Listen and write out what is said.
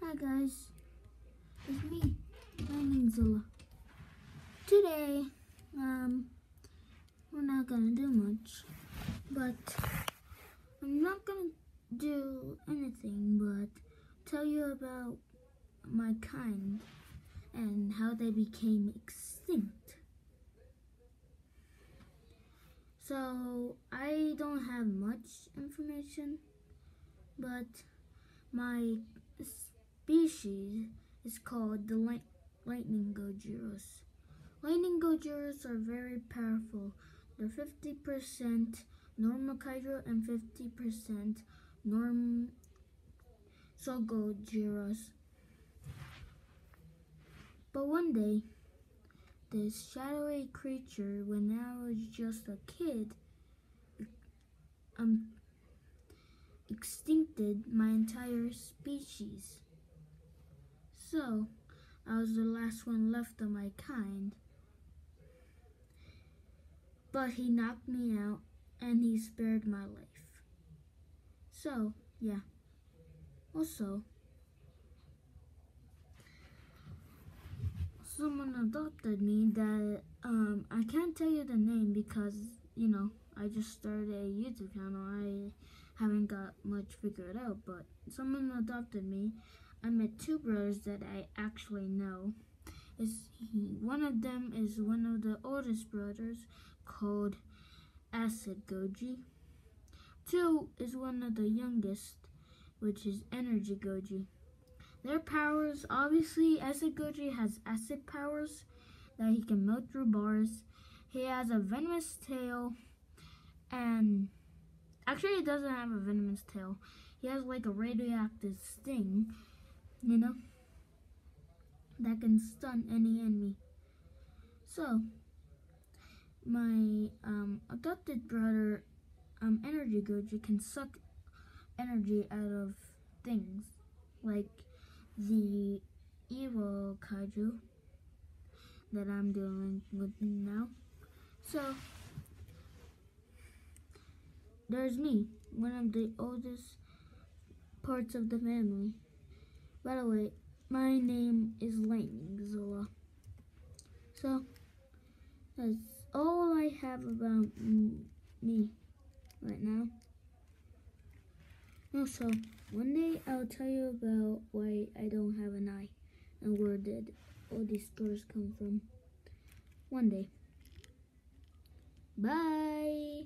Hi guys, it's me, Lightningzilla. Today, we're not gonna do much, but I'm not gonna do anything but tell you about my kind and how they became extinct. So, I don't have much information, but my species is called the Lightningzilla. Lightningzillas are very powerful. They're 50% normal Hydro and 50% normal Gillas. But one day, this shadowy creature, when I was just a kid, extincted my entire species. So, I was the last one left of my kind. But he knocked me out and he spared my life. So, yeah. Also, someone adopted me that I can't tell you the name because, I just started a YouTube channel. I haven't got much figured out, but someone adopted me. I met two brothers that I actually know. One of them is one of the oldest brothers called Acid Goji. Two is one of the youngest, which is Energy Goji. Their powers, obviously, Acid Goji has acid powers that he can melt through bars. He has a venomous tail, and actually he doesn't have a venomous tail. He has like a radioactive sting, that can stun any enemy. So, my adopted brother, Energy Goji, can suck energy out of things, like the evil kaiju that I'm dealing with now. So, there's me, one of the oldest parts of the family. By the way, my name is Lightningzilla. So, that's all I have about me right now. Also, one day I'll tell you about why I don't have an eye and where did all these scars come from. One day. Bye!